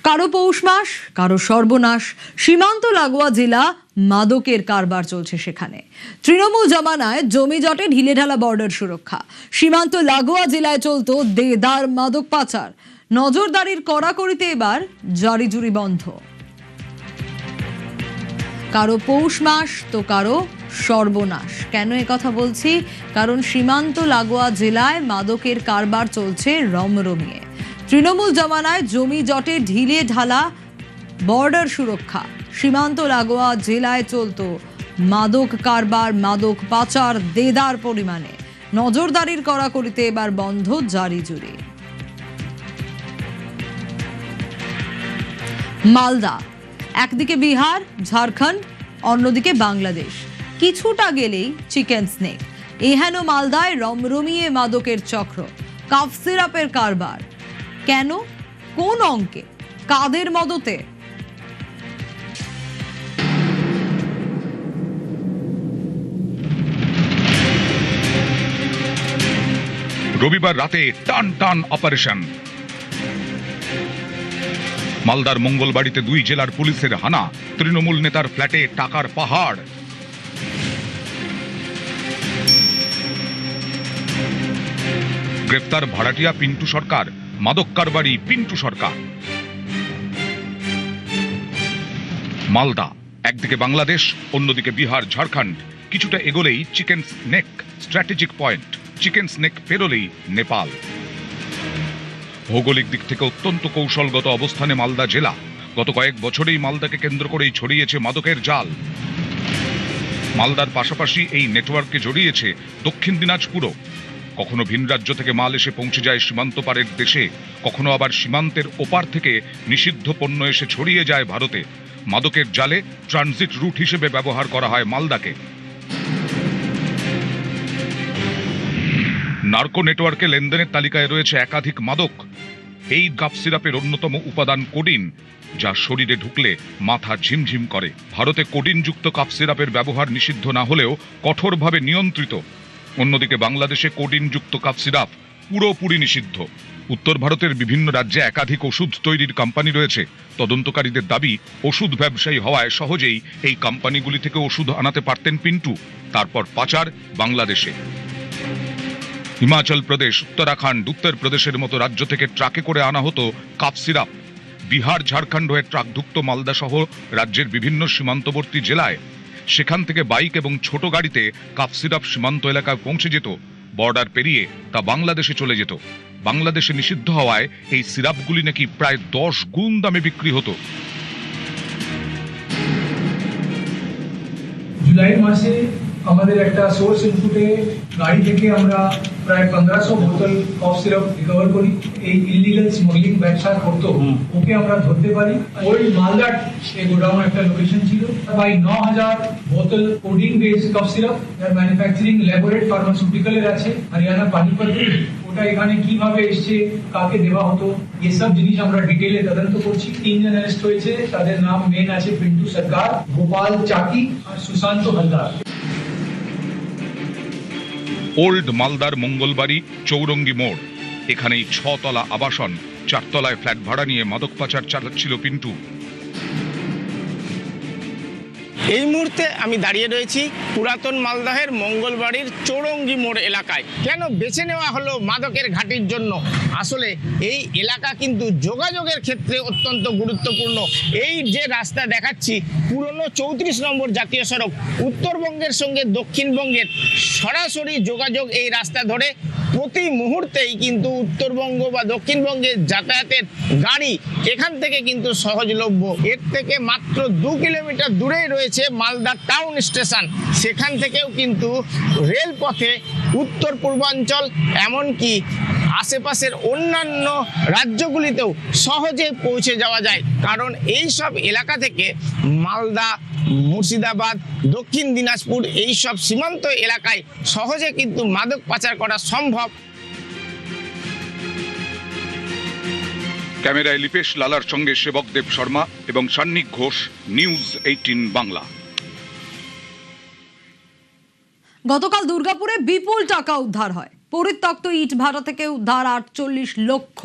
কারো পৌষ মাস, কারো সর্বনাশ। সীমান্ত লাগোয়া জেলা, মাদকের কারবার চলছে সেখানে। তৃণমূল জমানায় জমি জটে ঢিলেঢালা বর্ডার সুরক্ষা। সীমান্ত লাগোয়া জেলায় চলতো দেদার মাদক পাচার। নজরদারির কড়াকড়িতে এবার জারি জুরি বন্ধ। কারো পৌষ মাস তো কারো সর্বনাশ। কেন কথা বলছি? কারণ সীমান্ত লাগোয়া জেলায় মাদকের কারবার চলছে রমরমিয়ে। তৃণমূল জমানায় জমি জটে ঢিলে ঢালা বর্ডার সুরক্ষা। সীমান্ত লাগোয়া জেলায় চলতো মাদক কারবার, মাদক পাচার দেদার পরিমাণে। নজরদারির কড়াকড়িতে এবার বন্ধ জারি জুরি। মালদা, একদিকে বিহার, ঝাড়খণ্ড, অন্যদিকে বাংলাদেশ। কিছুটা গেলেই চিকেন স্নেক। এহেন মালদায় রমরমিয়ে মাদকের চক্র, কাফ সিরাপের কারবার। কেন, কোন অঙ্কে, কাদের মদতে? রবিবার রাতে টান টান অপারেশন। মালদার মঙ্গলবাড়িতে দুই জেলার পুলিশের হানা, তৃণমূল নেতার ফ্ল্যাটে টাকার পাহাড়। গ্রেফতার ভাড়াটিয়া পিন্টু সরকার, মাদক কারবারি পিন্টু সরকার। মালদা, একদিকে বাংলাদেশ, অন্যদিকে বিহার, ঝাড়খণ্ড। কিছুটা এগোলেই chicken's neck strategic point. Chicken's neck পেরোলেই নেপাল। ভৌগোলিক দিক থেকে অত্যন্ত কৌশলগত অবস্থানে মালদা জেলা। গত কয়েক বছরেই মালদাকে কেন্দ্র করেই ছড়িয়েছে মাদকের জাল। মালদার পাশাপাশি এই নেটওয়ার্কে জড়িয়েছে দক্ষিণ দিনাজপুরও। কখনো ভিন রাজ্য থেকে মাল এসে পৌঁছে যায় সীমান্ত পারের দেশে, কখনো আবার সীমান্তের ওপার থেকে নিষিদ্ধ পণ্য এসে ছড়িয়ে যায় ভারতে। মাদকের জালে ট্রানজিট রুট হিসেবে ব্যবহার করা হয় মালদাকে। নার্কো নেটওয়ার্কে লেনদেনের তালিকায় রয়েছে একাধিক মাদক। এই কাফ সিরাপের অন্যতম উপাদান কোডিন, যা শরীরে ঢুকলে মাথা ঝিমঝিম করে। ভারতে কোডিনযুক্ত কাফ সিরাপের ব্যবহার নিষিদ্ধ না হলেও কঠোরভাবে নিয়ন্ত্রিত। অন্যদিকে বাংলাদেশে কোডিনযুক্ত কাফ সিরাপ পুরোপুরি নিষিদ্ধ। উত্তর ভারতের বিভিন্ন রাজ্যে একাধিক ওষুধ তৈরির কোম্পানি রয়েছে। তদন্তকারীদের দাবি, ওষুধ ব্যবসায়ী হওয়ায় সহজেই এই কোম্পানিগুলি থেকে ওষুধ আনাতে পারতেন পিন্টু। তারপর পাচার বাংলাদেশে। হিমাচল প্রদেশ, উত্তরাখণ্ড, উত্তরপ্রদেশের মতো রাজ্য থেকে ট্রাকে করে আনা হতো কাফ সিরাপ। বিহার, ঝাড়খণ্ড হয়ে ট্রাক ঢুকতো মালদা সহ রাজ্যের বিভিন্ন সীমান্তবর্তী জেলায়। সেখান থেকে বাইক এবং ছোট গাড়িতে কাফ সিরাপ সীমান্ত এলাকায় পৌঁছে যেত। বর্ডার পেরিয়ে তা বাংলাদেশে চলে যেত। বাংলাদেশে নিষিদ্ধ হওয়ায় এই সিরাপগুলি নাকি প্রায় 10 গুণ দামে বিক্রি হতো। জুলাই মাসে আমাদের একটা সোর্স ইনপুটে গাড়ি থেকে আমরা প্রায় 1500 বোতল কফ সিরাপ রিকভার করি। এই ইলিগাল স্মাগলিং ব্যবসা করতো, ওকে আমরা ধরতে পারি। ওই মালদার এই গোডাউন একটা লোকেশন ছিল। প্রায় 9000 বোতল কোডিং বেসড কফ সিরাপ, যার ম্যানুফ্যাকচারিং ল্যাবরেট ফার্মাসিউটিক্যালের আছে হরিয়ানা পানিপথে। ওটা এখানে কিভাবে এসছে, কাকে দেওয়া হতো, এসব জিনিস আমরা ডিটেইলে তদন্ত করছি। 3 জন অ্যারেস্ট হয়েছে। তাদের নাম মেন আছে পিন্টু সরকার, গোপাল চাকি আর সুশান্ত হালদার। ওল্ড মালদার মঙ্গলবাড়ি চৌরঙ্গি মোড়, এখানেই 6 তলা আবাসন, 4 তলায় ফ্ল্যাট ভাড়া নিয়ে মাদক পাচার চালাচ্ছিল পিন্টু। এই মুহূর্তে আমি দাঁড়িয়ে রয়েছি পুরাতন মালদহের মঙ্গলবাড়ির চৌরঙ্গি মোড় এলাকায়। কেন বেছে নেওয়া হলো মাদকের ঘাটির জন্য? আসলে এই এলাকা কিন্তু যোগাযোগের ক্ষেত্রে অত্যন্ত গুরুত্বপূর্ণ। এই যে রাস্তা দেখাচ্ছি, পুরনো 34 নম্বর জাতীয় সড়ক, উত্তরবঙ্গের সঙ্গে দক্ষিণবঙ্গের সরাসরি যোগাযোগ এই রাস্তা ধরে। প্রতি মুহূর্তেই কিন্তু উত্তরবঙ্গ বা দক্ষিণবঙ্গের যাতায়াতের গাড়ি এখান থেকে কিন্তু সহজলভ্য। এর থেকে মাত্র 2 কিলোমিটার দূরেই রয়েছে মালদা টাউন স্টেশন। সেখান থেকেও কিন্তু রেলপথে উত্তর পূর্বাঞ্চল, এমনকি আশেপাশের অন্যান্য রাজ্যগুলিতেও সহজে পৌঁছে যাওয়া যায়। কারণ এই সব এলাকা থেকে মালদা, মুর্শিদাবাদ, দক্ষিণ দিনাজপুর এই সব সীমান্ত এলাকায় সহজে কিন্তু মাদক পাচার করা সম্ভব। ক্যামেরায় লিপেশ লালার সঙ্গে সেবক দেব শর্মা এবং সান্নিক ঘোষ, নিউজ 18 বাংলা। গতকাল দুর্গাপুরে বিপুল টাকা উদ্ধার হয়। পরিত্যক্ত ইট ভাটা থেকে উদ্ধার 48 লক্ষ।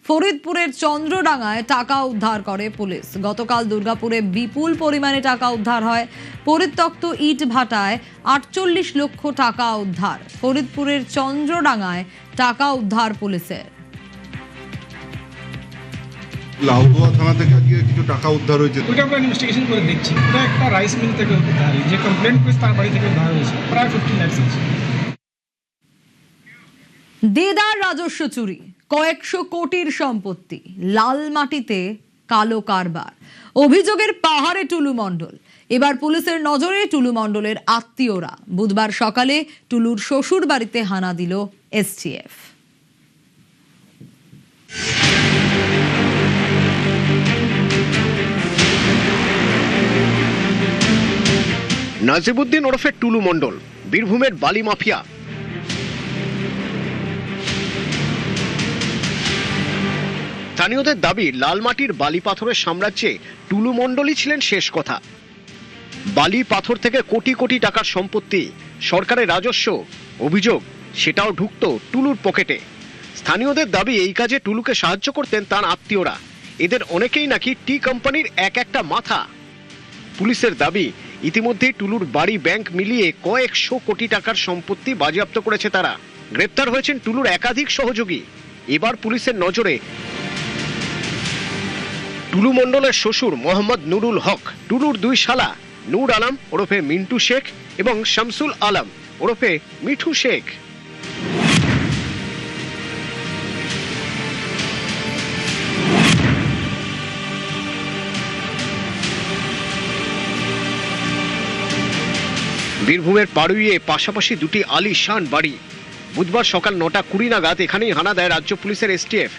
ফরিদপুরের চন্দ্রডাঙ্গায় টাকা উদ্ধার করে পুলিশ। গতকাল দুর্গাপুরে বিপুল পরিমাণে টাকা উদ্ধার হয়। পরিত্যক্ত ইট ভাটায় 48 লক্ষ টাকা উদ্ধার। ফরিদপুরের চন্দ্রডাঙ্গায় টাকা উদ্ধার পুলিশের। লাউদুয়া থানা থেকে আজকে কিছু টাকা উদ্ধার হয়েছে। ওইটা আমরা ইনভেস্টিগেশন করে দেখছি। ওটা একটা রাইস মিল থেকে উদ্ধার, যে কমপ্লেন্ট করেছে তার বাড়ি থেকে উদ্ধার হয়েছে প্রায় 15 লাখ আছে। দেদার রাজস্ব চুরি, কয়েকশো কোটির সম্পত্তি, লাল মাটিতে কালো কারবার, অভিযোগের পাহাড়ে টুলু মণ্ডল। এবার পুলিশের নজরে টুলু মণ্ডলের আত্মীয়রা। বুধবার সকালে টুলুর শ্বশুর বাড়িতে হানা দিল এসটিএফ। নাজিবউদ্দিন ওরফে টুলু মণ্ডল বীরভূমের বালি মাফিয়া। স্থানীয়দের দাবি লালমাটির বালি পাথরের সাম্রাজ্যে টুলু মণ্ডলই ছিলেন শেষ কথা। বালি পাথর থেকে কোটি কোটি টাকার সম্পত্তি, সরকারের রাজস্ব, অভিযোগ সেটাও ঢুকতো টুলুর পকেটে। স্থানীয়দের দাবি এই কাজে টুলুকে সাহায্য করতেন তার আত্মীয়রা। এদের অনেকেই নাকি টি কোম্পানির এক একটা মাথা। পুলিশের দাবি ইতিমধ্যেই টুলুর বাড়ি ব্যাংক মিলিয়ে কয়েকশো কোটি টাকার সম্পত্তি বাজেয়াপ্ত করেছে তারা। গ্রেপ্তার হয়েছেন টুলুর একাধিক সহযোগী। এবার পুলিশের নজরে টুলু মণ্ডলের শ্বশুর মোহাম্মদ নুরুল হক, টুলুর দুই শালা নূর আলম ওরফে মিন্টু শেখ এবং শামসুল আলম ওরফে মিঠু শেখ। বীরভূমের পাড়ুইয়ে পাশাপাশি দুটি আলিশান বাড়ি। বুধবার সকাল 9:20 নাগাদ এখানেই হানা দেয় রাজ্য পুলিশের এসটিএফ।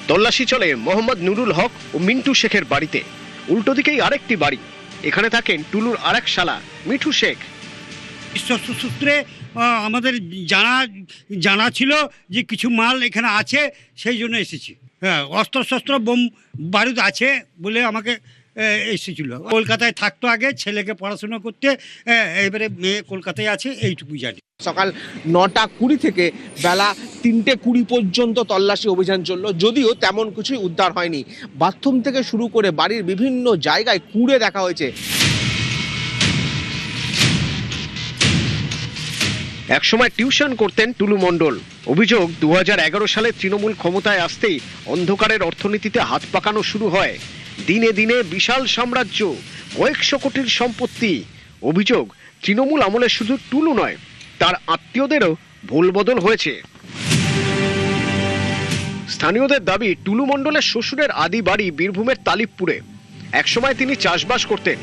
তল্লাশি চলে মোহাম্মদ নুরুল হক ও মিন্টু শেখের বাড়িতে। উল্টো দিকেই আরেকটি বাড়ি, এখানে থাকেন টুলুর আরেক শালা মিঠু শেখ। সূত্রে আমাদের জানা ছিল যে কিছু মাল এখানে আছে, সেই জন্য এসেছি। হ্যাঁ, অস্ত্র বোম বারুদ আছে বলে আমাকে এসেছিল। কলকাতায় থাকতো আগে, ছেলেকে পড়াশোনা করতে, এবারে মেয়ে কলকাতায় আছে, এইটুকু জানি। সকাল 9:20 থেকে বেলা 3:20 পর্যন্ত তল্লাশি অভিযান চলল, যদিও তেমন কিছুই উদ্ধার হয়নি। বাথরুম থেকে শুরু করে বাড়ির বিভিন্ন জায়গায় কুড়ে দেখা হয়েছে। একসময় টিউশন করতেন টুলু মণ্ডল। অভিযোগ 2011 সালে তৃণমূল ক্ষমতায় আসতেই অন্ধকারের অর্থনীতিতে হাত পাকানো শুরু হয়। দিনে দিনে বিশাল সাম্রাজ্য, কয়েকশো কোটির সম্পত্তি। অভিযোগ তৃণমূল আমলে শুধু টুলু নয়, তার আত্মীয়দেরও ভুল বদল হয়েছে। স্থানীয়দের দাবি টুলু মণ্ডলের শ্বশুরের আদি বাড়ি বীরভূমের তালিবপুরে। একসময় তিনি চাষবাস করতেন।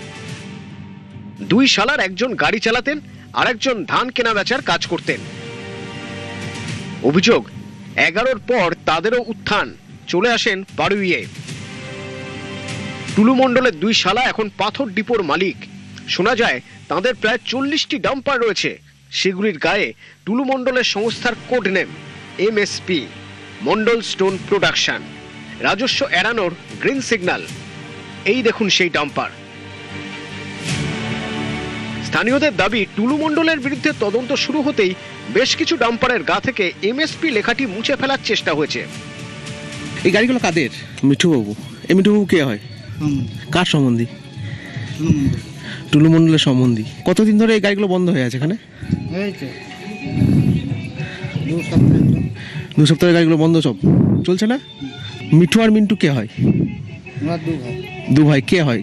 দুই শালার একজন গাড়ি চালাতেন, আরেকজন ধান কেনা বেচার কাজ করতেন। অভিযোগ 11-র পর তাদেরও উত্থান, চলে আসেন পাড়ুইয়ে। টুলু মণ্ডলের দুই শালা এখন পাথর ডিপোর মালিক। শোনা যায় তাদের প্রায় 40টি ডাম্পার রয়েছে। সেগুলির গায়ে টুলু মণ্ডলের সংস্থার কোড নেম এমএসপি, মণ্ডল স্টোন প্রোডাকশন। রাজস্ব এড়ানোর গ্রিন সিগন্যাল। এই দেখুন সেই ডাম্পার। স্থানীয়দের দাবি টুলু মণ্ডলের বিরুদ্ধে তদন্ত শুরু হতেই বেশ কিছু ডাম্পারের গা থেকে এমএসপি লেখাটি মুছে ফেলার চেষ্টা হয়েছে। এই গাড়িগুলো কাদের? মিঠুবাবু। এই মিঠুবাবু কে হয়? কার সম্বন্ধী? টুলু মণ্ডলের সম্বন্ধী। কতদিন ধরে এই গাড়িগুলো বন্ধ হয়ে আছে এখানে? 2 সপ্তাহের গাড়িগুলো বন্ধ, সব চলছে না। মিঠু আর মিন্টু কে হয়? দু ভাই। কে হয়?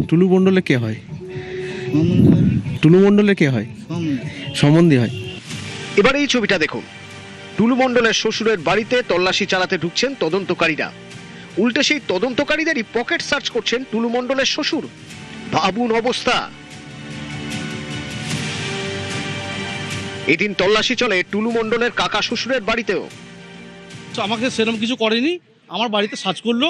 টুলু মণ্ডলে কে হয়? টুলু মণ্ডলে কে হয়? সম্বন্ধী হয়। এবার এই ছবিটা দেখুন। টুলু মণ্ডলের শ্বশুরের বাড়িতে তল্লাশি চালাতে ঢুকছেন তদন্তকারীরা। উল্টে সেই তদন্তকারীদেরই পকেট সার্চ করছেন টুলু মণ্ডলের শ্বশুর। ভাবুন অবস্থা। এদিন তল্লাশি চলে টুলু মণ্ডলের কাকা শ্বশুরের বাড়িতেও। আমাকে সেরকম কিছু করেনি, আমার বাড়িতে সার্চ করলো,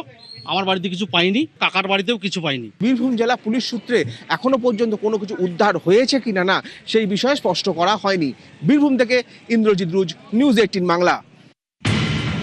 আমার বাড়িতে কিছু পাইনি, কাকার বাড়িতেও কিছু পাইনি। বীরভূম জেলা পুলিশ সূত্রে এখনো পর্যন্ত কোনো কিছু উদ্ধার হয়েছে কিনা না সেই বিষয়ে স্পষ্ট করা হয়নি। বীরভূম থেকে ইন্দ্রজিৎ রুজ, নিউজ 18 বাংলা।